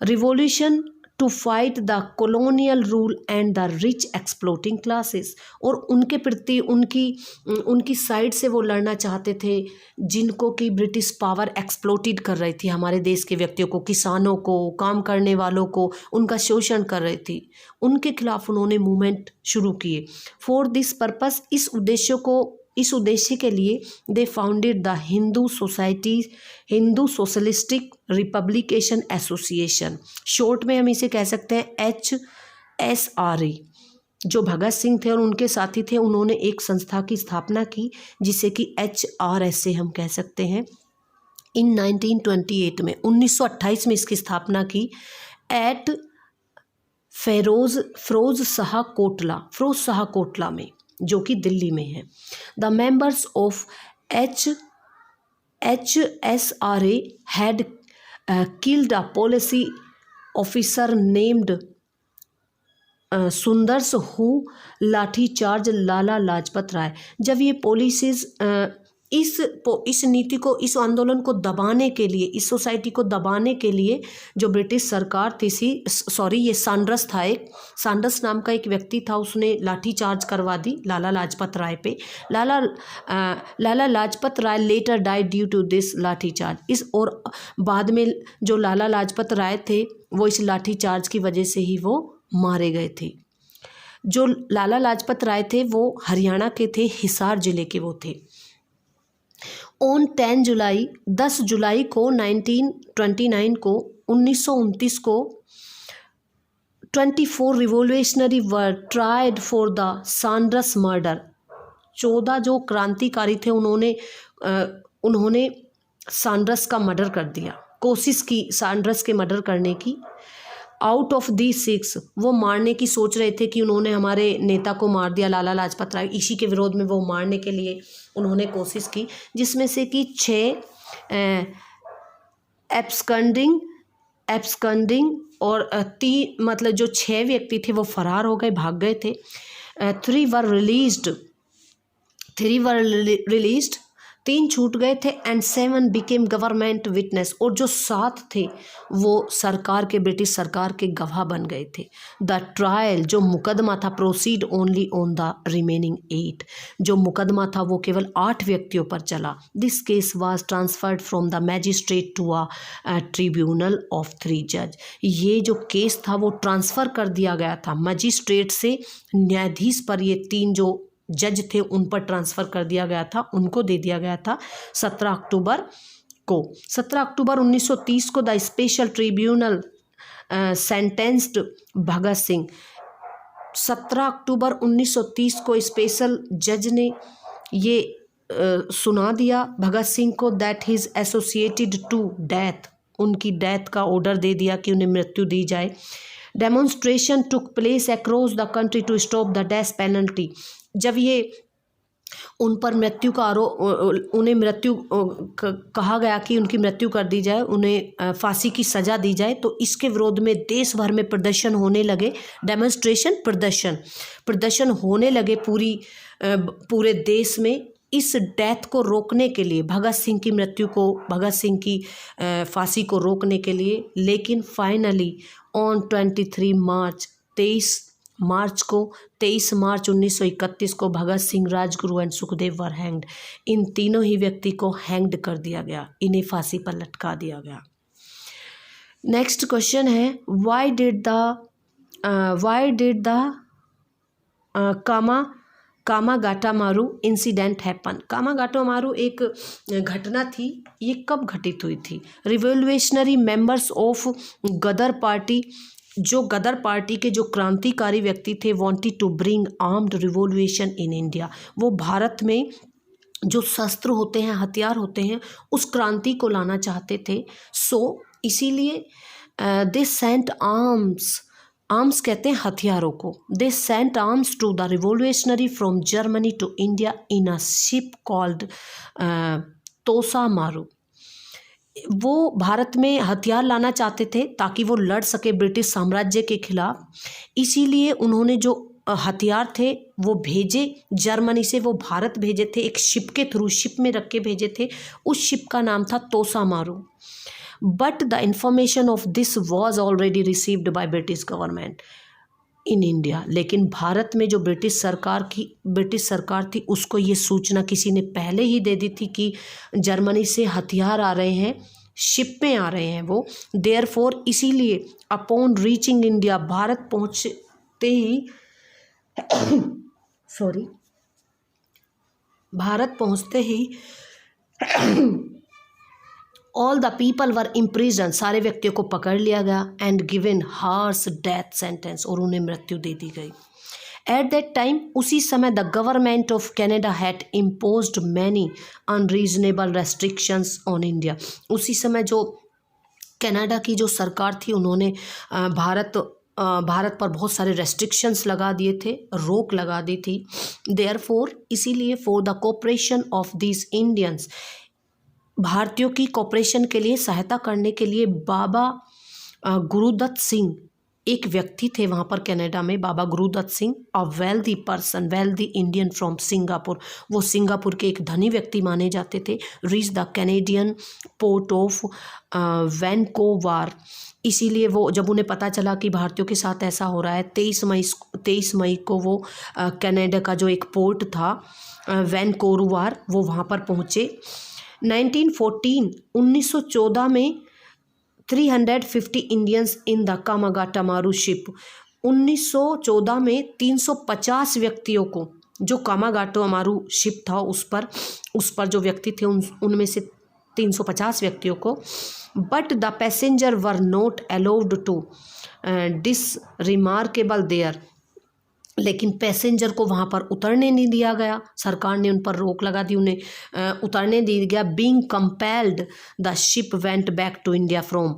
Revolution to fight the colonial rule and the rich exploiting classes, और उनके प्रति उनकी साइड से वो लड़ना चाहते थे जिनको कि ब्रिटिश पावर एक्सप्लोटेड कर रही थी, हमारे देश के व्यक्तियों को, किसानों को, काम करने वालों को, उनका शोषण कर रही थी। उनके खिलाफ उन्होंने मूवमेंट शुरू किए। फॉर दिस पर्पस, इस उद्देश्य के लिए they founded the Hindu socialistic republication association, short में हम इसे कह सकते हैं HSRA। जो भगत सिंह थे और उनके साथी थे, उन्होंने एक संस्था की स्थापना की जिसे कि HRSA हम कह सकते हैं। इन 1928 में 1928 में इसकी स्थापना की एट फिरोज शाह कोटला में, जो कि दिल्ली में है। The members of HSRA had killed a police officer named Saunders who lathi charge Lala Lajpat Rai. जब ये पॉलिसीज इस नीति को, इस आंदोलन को दबाने के लिए, इस सोसाइटी को दबाने के लिए जो ब्रिटिश सरकार थी, ये सांडर्स था, एक सांडर्स नाम का एक व्यक्ति था, उसने लाठी चार्ज करवा दी लाला लाजपत राय पे। Lala Lajpat Rai later died due to this lathi charge. और बाद में जो लाला लाजपत राय थे वो इस लाठी चार्ज की वजह से ही वो मारे गए थे। जो लाला लाजपत राय थे वो हरियाणा के थे, हिसार जिले के वो थे। ऑन 10 जुलाई को 1929 को 24 revolutionary were tried for the Saunders murder. 14 जो क्रांतिकारी थे उन्होंने सांडर्स का मर्डर कर दिया, कोशिश की सांडर्स के मर्डर करने की। आउट ऑफ दी 6 वो मारने की सोच रहे थे कि उन्होंने हमारे नेता को मार दिया, लाला लाजपत राय, इसी के विरोध में वो मारने के लिए उन्होंने कोशिश की, जिसमें से कि 6 एब्सकंडिंग और 3 मतलब जो 6 व्यक्ति थे वो फरार हो गए, भाग गए थे। 3 वर रिलीज्ड, 3 छूट गए थे एंड 7 बिकेम गवर्नमेंट विटनेस, और जो 7 थे वो सरकार के, ब्रिटिश सरकार के गवाह बन गए थे। द ट्रायल, जो मुकदमा था, proceed only on the remaining 8, जो मुकदमा था वो केवल 8 व्यक्तियों पर चला। This case was transferred from the magistrate to a tribunal of 3 जज। ये जो केस था वो ट्रांसफ़र कर दिया गया था मजिस्ट्रेट से न्यायाधीश पर, ये 3 जो जज थे उन पर ट्रांसफ़र कर दिया गया था, उनको दे दिया गया था 17 अक्टूबर को। 17 अक्टूबर 1930 को the special tribunal sentenced Bhagat Singh. 17 अक्टूबर 1930 को स्पेशल जज ने ये सुना दिया भगत सिंह को that he is associated to death, उनकी डेथ का ऑर्डर दे दिया कि उन्हें मृत्यु दी जाए। Demonstration took place across the country to stop the death penalty. जब ये उन पर मृत्यु का आरोप, उन्हें मृत्यु कहा गया कि उनकी मृत्यु कर दी जाए, उन्हें फांसी की सज़ा दी जाए, तो इसके विरोध में देश भर में प्रदर्शन होने लगे। डेमोन्स्ट्रेशन, प्रदर्शन होने लगे पूरे देश में इस डेथ को रोकने के लिए, भगत सिंह की मृत्यु को, भगत सिंह की फांसी को रोकने के लिए। लेकिन फाइनली ऑन 23 मार्च 1931 को Bhagat Singh, Rajguru and Sukhdev were hanged. इन तीनों ही व्यक्ति को हैंग्ड कर दिया गया, इन्हें फांसी पर लटका दिया गया। नेक्स्ट क्वेश्चन है why did the Komagata Maru incident happen. Komagata Maru एक घटना थी, ये कब घटित हुई थी? Revolutionary members of Ghadar party, जो गदर पार्टी के जो क्रांतिकारी व्यक्ति थे, wanted to bring armed revolution in India. वो भारत में जो शस्त्र होते हैं, हथियार होते हैं, उस क्रांति को लाना चाहते थे। सो इसीलिए दे सेंट आर्म्स कहते हैं हथियारों को। They sent arms to the revolutionary from Germany to India in a ship called Tosa Maru. वो भारत में हथियार लाना चाहते थे ताकि वो लड़ सके ब्रिटिश साम्राज्य के खिलाफ। इसीलिए उन्होंने जो हथियार थे वो भेजे जर्मनी से, वो भारत भेजे थे, एक शिप के थ्रू, शिप में रख के भेजे थे। उस शिप का नाम था Tosa Maru. But the information of this was already received by British government in India. लेकिन भारत में जो ब्रिटिश सरकार थी उसको ये सूचना किसी ने पहले ही दे दी थी कि जर्मनी से हथियार आ रहे हैं, शिप में आ रहे हैं वो। देयरफॉर इसीलिए अपॉन रीचिंग इंडिया, भारत पहुंचते ही all the people were imprison, सारे व्यक्तियों को पकड़ लिया गया and given harsh death sentence, और उन्हें मृत्यु दे दी गई। एट दैट टाइम, उसी समय the government of Canada had imposed many unreasonable restrictions on India. उसी समय जो कनाडा की जो सरकार थी, उन्होंने भारत पर बहुत सारे रेस्ट्रिक्शंस लगा दिए थे, रोक लगा दी थी। देयरफॉर इसीलिए for the cooperation of these Indians, भारतीयों की कॉपरेशन के लिए, सहायता करने के लिए बाबा गुरुदत्त सिंह एक व्यक्ति थे वहाँ पर कनाडा में, Baba Gurudatt Singh, a wealthy person, wealthy Indian from Singapore. वो सिंगापुर के एक धनी व्यक्ति माने जाते थे। Reach the Canadian port of Vancouver. इसीलिए वो, जब उन्हें पता चला कि भारतीयों के साथ ऐसा हो रहा है, 23 मई को वो कनाडा का जो एक पोर्ट था वैनकोवर, वो वहाँ पर पहुँचे। 1914 में 350 इंडियंस इन द कामागाटामारू शिप। 1914 में 350 व्यक्तियों को, जो कामागाटामारू शिप था उस पर जो व्यक्ति थे उनमें से 350 व्यक्तियों को। But the passenger were not allowed to disembark there. लेकिन पैसेंजर को वहाँ पर उतरने नहीं दिया गया, सरकार ने उन पर रोक लगा दी, उन्हें उतरने दिया गया। Being compelled the ship went back to India from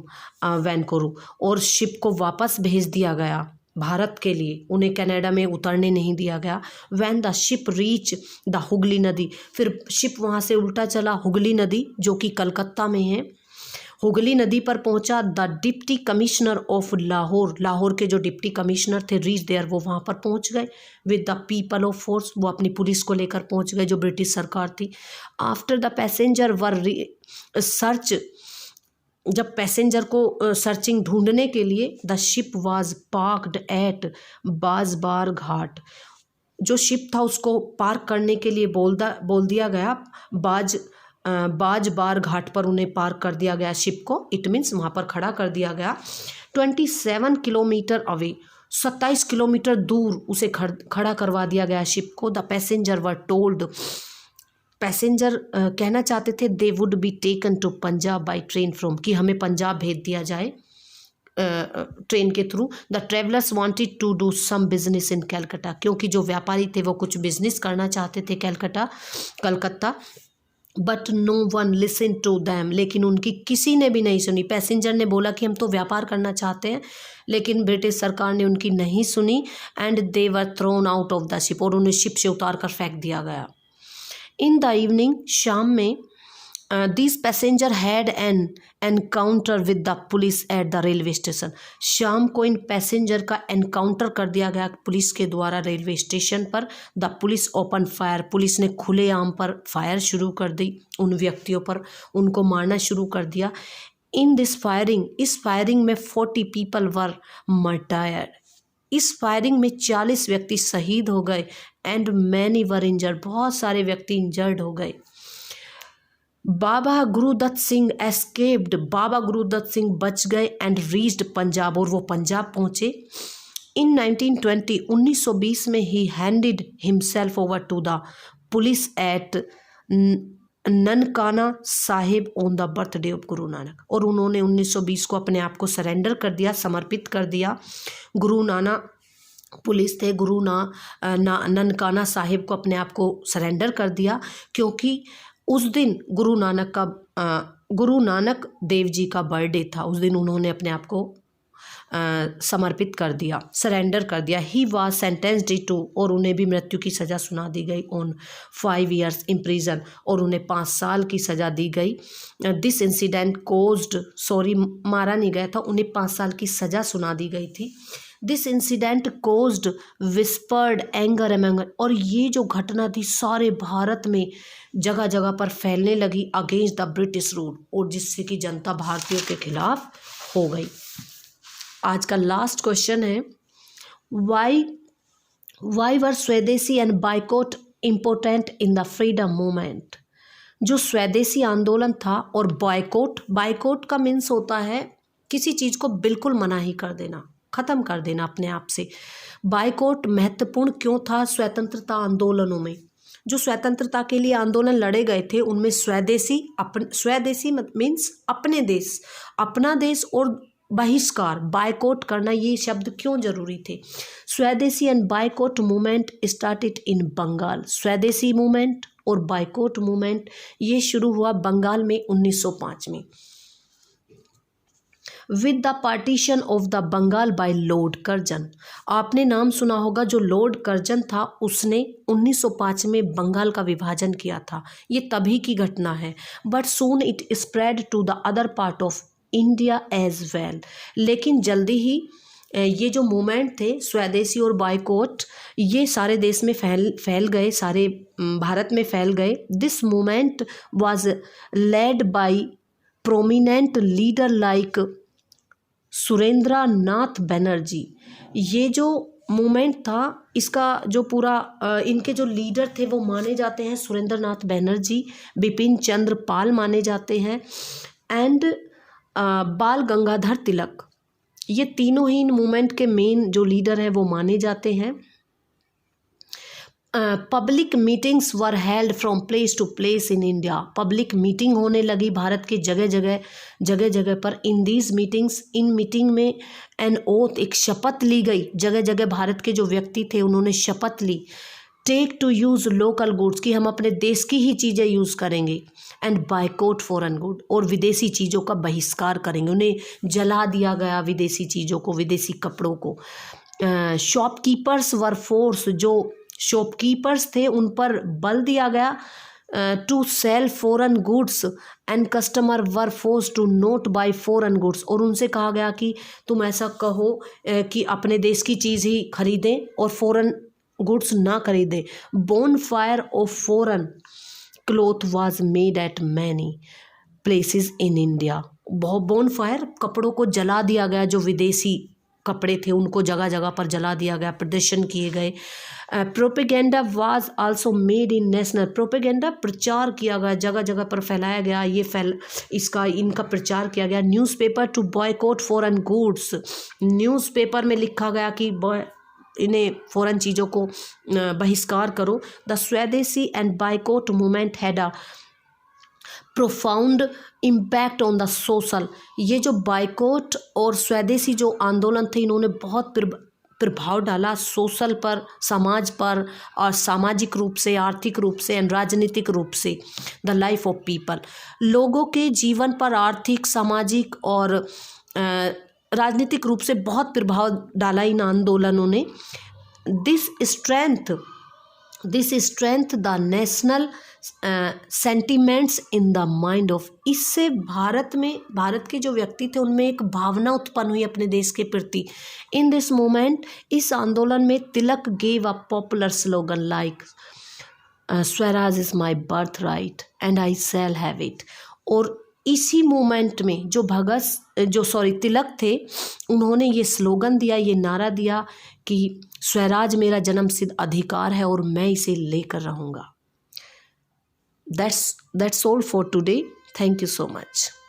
Vancouver, और शिप को वापस भेज दिया गया भारत के लिए, उन्हें कनाडा में उतरने नहीं दिया गया। When the ship reach the Hooghly नदी, फिर शिप वहाँ से उल्टा चला हुगली नदी, जो कि कलकत्ता में है। हुगली नदी पर पहुंचा। The deputy commissioner of Lahore, Lahore के जो डिप्टी कमिश्नर थे, रीच देयर, वो वहाँ पर पहुंच गए। With the people of force, वो अपनी पुलिस को लेकर पहुंच गए जो ब्रिटिश सरकार थी। After the passenger were search, जब पैसेंजर को सर्चिंग ढूंढने के लिए, the ship was parked at Budge Budge Ghat, जो शिप था उसको पार्क करने के लिए बोल दिया गया। बाजबार घाट पर उन्हें पार्क कर दिया गया शिप को, इट मीन्स वहाँ पर खड़ा कर दिया गया। 27 किलोमीटर अवे, 27 किलोमीटर दूर उसे खड़ा करवा दिया गया शिप को। The passenger were told, passenger कहना चाहते थे, they would be taken to Punjab by train from, कि हमें पंजाब भेज दिया जाए ट्रेन के थ्रू। The travellers wanted to do some business in Calcutta, क्योंकि जो व्यापारी थे वो कुछ बिजनेस करना चाहते थे Calcutta. But no one listen to them, लेकिन उनकी किसी ने भी नहीं सुनी। पैसेंजर ने बोला कि हम तो व्यापार करना चाहते हैं, लेकिन ब्रिटिश सरकार ने उनकी नहीं सुनी। And they were thrown out of the ship, और उन्हें शिप से उतार कर फेंक दिया गया। इन द इवनिंग, शाम में, this passenger had an encounter with the police at the railway station, शाम को इन पैसेंजर का एनकाउंटर कर दिया गया पुलिस के द्वारा रेलवे स्टेशन पर। The police open fire, police ने खुलेआम पर फायर शुरू कर दी उन व्यक्तियों पर, उनको मारना शुरू कर दिया। इन दिस फायरिंग, इस फायरिंग में 40 पीपल वर मर्डर्ड, इस फायरिंग में 40 व्यक्ति शहीद हो गए। एंड मैनी वर इंजर्ड, बहुत सारे व्यक्ति इंजर्ड हो गए। बाबा गुरुदत्त सिंह एस्केप्ड, बाबा गुरुदत्त सिंह बच गए। एंड रीच्ड पंजाब, और वो पंजाब पहुँचे। इन 1920 में he handed himself over to the police at Nankana Sahib on the birthday of Guru Nanak, और उन्होंने 1920 को अपने आप को सरेंडर कर दिया, समर्पित कर दिया। गुरु नानक पुलिस थे, ननकाना साहिब को अपने आप को सरेंडर कर दिया, क्योंकि उस दिन गुरु नानक देव जी का बर्थडे था। उस दिन उन्होंने अपने आप को समर्पित कर दिया, सरेंडर कर दिया। ही वाज सेंटेंस्ड टू, और उन्हें भी मृत्यु की सज़ा सुना दी गई, ऑन 5 years in prison, और उन्हें 5 साल की सज़ा दी गई। दिस इंसिडेंट कोज्ड, सॉरी मारा नहीं गया था, उन्हें 5 साल की सज़ा सुना दी गई थी। This incident caused whispered anger among, और ये जो घटना थी सारे भारत में जगह जगह पर फैलने लगी अगेंस्ट द ब्रिटिश रूल, और जिससे कि जनता भारतीयों के खिलाफ हो गई। आज का लास्ट क्वेश्चन है, वाई वर स्वदेशी and boycott important in the freedom movement, जो स्वदेशी आंदोलन था और बाइकॉट का मीन्स होता है किसी चीज़ को बिल्कुल मना ही कर देना, ख़त्म कर देना अपने आप से। बाइकॉट महत्वपूर्ण क्यों था स्वतंत्रता आंदोलनों में? जो स्वतंत्रता के लिए आंदोलन लड़े गए थे उनमें स्वदेशी मीन्स अपने देश, अपना देश, और बहिष्कार, बाइकॉट करना, ये शब्द क्यों जरूरी थे? Swadeshi and boycott movement started in Bengal, swadeshi movement और बाइकॉट मूवमेंट ये शुरू हुआ बंगाल में 1905 में। With the partition of the Bengal by Lord Curzon, आपने नाम सुना होगा, जो लॉर्ड कर्जन था उसने 1905 में बंगाल का विभाजन किया था, ये तभी की घटना है। But soon it spread to the other part of India as well, लेकिन जल्दी ही ये जो मूवमेंट थे स्वदेशी और बाइकॉट ये सारे देश में फैल गए, सारे भारत में फैल गए। This movement was led by prominent leader like Surendra Nath Banerjee, ये जो मूवमेंट था इसका जो पूरा इनके जो लीडर थे वो माने जाते हैं सुरेंद्र नाथ बनर्जी, बिपिन चंद्र पाल माने जाते हैं, एंड बाल गंगाधर तिलक, ये तीनों ही इन मूवमेंट के मेन जो लीडर हैं वो माने जाते हैं। Public meetings were held from place to place in India, public meeting होने लगी भारत के जगह जगह पर। इन दीज मीटिंग्स, इन मीटिंग में एन ओथ, एक शपथ ली गई, जगह जगह भारत के जो व्यक्ति थे उन्होंने शपथ ली। Take to use local goods, कि हम अपने देश की ही चीज़ें यूज़ करेंगे, एंड बाइकॉट फॉरेन गुड, और विदेशी चीज़ों का बहिष्कार करेंगे। उन्हें जला दिया गया विदेशी चीज़ों को, विदेशी कपड़ों को। शॉपकीपर्स वर फोर्स, जो शॉपकीपर्स थे उन पर बल दिया गया, to sell foreign goods and customer were force to not buy foreign goods, और उनसे कहा गया कि तुम ऐसा कहो कि अपने देश की चीज़ ही खरीदें और फॉरेन गुड्स ना खरीदें। Bone fire of foreign cloth was made at many places in India. बहुत बोन फायर, कपड़ों को जला दिया गया, जो विदेशी कपड़े थे उनको जगह जगह पर जला दिया गया, प्रदर्शन किए गए। Propaganda was also made in national, propaganda प्रचार किया गया, जगह जगह पर फैलाया गया, इनका प्रचार किया गया। Newspaper to boycott foreign goods, newspaper में लिखा गया कि इन्हें फॉरेन चीज़ों को बहिष्कार करो। द स्वदेशी and boycott movement had a profound impact on the social, ये जो बाइकॉट और स्वदेशी जो आंदोलन थे इन्होंने बहुत प्रभाव डाला सोशल पर, समाज पर, और सामाजिक रूप से, आर्थिक रूप से एंड राजनीतिक रूप से। द लाइफ ऑफ पीपल, लोगों के जीवन पर आर्थिक, सामाजिक और राजनीतिक रूप से बहुत प्रभाव डाला इन आंदोलनों ने। This strength the national sentiments in the mind of, इससे भारत के जो व्यक्ति थे उनमें एक भावना उत्पन्न हुई अपने देश के प्रति। इन दिस मोमेंट, इस आंदोलन में Tilak gave a popular slogan like swaraj is my birth right and I shall have it. और इसी मोमेंट में तिलक थे, उन्होंने ये स्लोगन दिया, ये नारा दिया कि स्वराज मेरा जन्मसिद्ध अधिकार है और मैं इसे लेकर रहूँगा। That's all for today. Thank you so much.